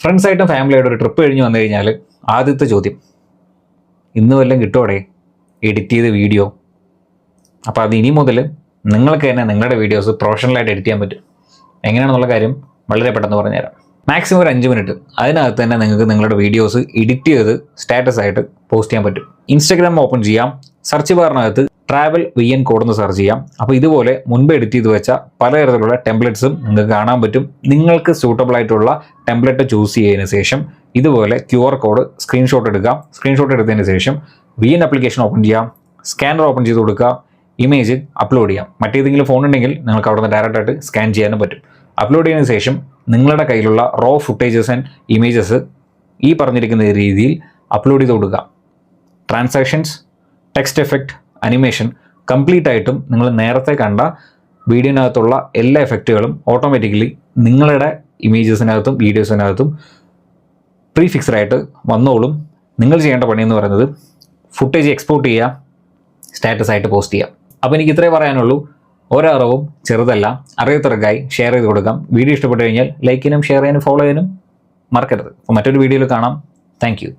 ഫ്രണ്ട്സായിട്ടും ഫാമിലിയായിട്ടും ഒരു ട്രിപ്പ് കഴിഞ്ഞ് വന്നു കഴിഞ്ഞാൽ ആദ്യത്തെ ചോദ്യം, ഇന്ന് വല്ലതും കിട്ടുമോടെ എഡിറ്റ് ചെയ്ത വീഡിയോ? അപ്പോൾ അത് ഇനി മുതൽ നിങ്ങൾക്ക് തന്നെ നിങ്ങളുടെ വീഡിയോസ് പ്രൊഫഷണലായിട്ട് എഡിറ്റ് ചെയ്യാൻ പറ്റും. എങ്ങനെയാണെന്നുള്ള കാര്യം വളരെ പെട്ടെന്ന് പറഞ്ഞുതരാം. മാക്സിമം ഒരു 5 മിനിറ്റ് അതിനകത്ത് തന്നെ നിങ്ങൾക്ക് നിങ്ങളുടെ വീഡിയോസ് എഡിറ്റ് ചെയ്ത് സ്റ്റാറ്റസ് ആയിട്ട് പോസ്റ്റ് ചെയ്യാൻ പറ്റും. ഇൻസ്റ്റാഗ്രാം ഓപ്പൺ ചെയ്യാം, സെർച്ച് ബാറിനകത്ത് ട്രാവൽ VN കോഡ് എന്ന് സെർച്ച് ചെയ്യാം. അപ്പോൾ ഇതുപോലെ മുൻപ് എഡിറ്റ് ചെയ്ത് വെച്ച പലതരത്തിലുള്ള ടെംപ്ലേറ്റ്സും നിങ്ങൾക്ക് കാണാൻ പറ്റും. നിങ്ങൾക്ക് സൂട്ടബിൾ ആയിട്ടുള്ള ടെംപ്ലേറ്റ് ചൂസ് ചെയ്തതിന് ശേഷം ഇതുപോലെ QR കോഡ് സ്ക്രീൻഷോട്ട് എടുക്കുക. സ്ക്രീൻഷോട്ട് എടുത്തതിന് ശേഷം VN ആപ്ലിക്കേഷൻ ഓപ്പൺ ചെയ്യാം, സ്കാനർ ഓപ്പൺ ചെയ്ത് കൊടുക്കുക, ഇമേജ് അപ്ലോഡ് ചെയ്യാം. മറ്റേതെങ്കിലും ഫോൺ ഉണ്ടെങ്കിൽ നിങ്ങൾക്ക് അവിടെ നിന്ന് ഡയറക്റ്റായിട്ട് സ്കാൻ ചെയ്യാനും പറ്റും. അപ്ലോഡ് ചെയ്തതിന് ശേഷം നിങ്ങളുടെ കയ്യിലുള്ള റോ ഫുട്ടേജസ് ആൻഡ് ഇമേജസ് ഈ പറഞ്ഞിരിക്കുന്ന രീതിയിൽ അപ്ലോഡ് ചെയ്ത് കൊടുക്കുക. Transactions, text effect, animation complete ആയിട്ടും നിങ്ങൾ നേരത്തെ കണ്ട വീഡിയോനകത്തുള്ള എല്ലാ എഫക്റ്റുകളും ഓട്ടോമാറ്റിക്കലി നിങ്ങളുടെ ഇമേജസിനകത്തും വീഡിയോസിനകത്തും പ്രീഫിക്സ്ഡ് ആയിട്ട് വന്നോളും. നിങ്ങൾ ചെയ്യേണ്ട പണി എന്ന് പറയുന്നത് ഫുട്ടേജ് എക്സ്പോർട്ട് ചെയ്യുക, സ്റ്റാറ്റസ് ആയിട്ട് പോസ്റ്റ് ചെയ്യുക. അപ്പോൾ എനിക്ക് ഇത്രേ പറയാനുള്ളൂ. ഒരറിവും ചെറുതല്ല, അറിയത്തിറക്കായി ഷെയർ ചെയ്ത് കൊടുക്കാം. വീഡിയോ ഇഷ്ടപ്പെട്ട് കഴിഞ്ഞാൽ ലൈക്ക് ചെയ്യാനും ഷെയർ ചെയ്യാനും ഫോളോ ചെയ്യാനും മറക്കരുത്. അപ്പോൾ മറ്റൊരു വീഡിയോയിൽ കാണാം. Thank you.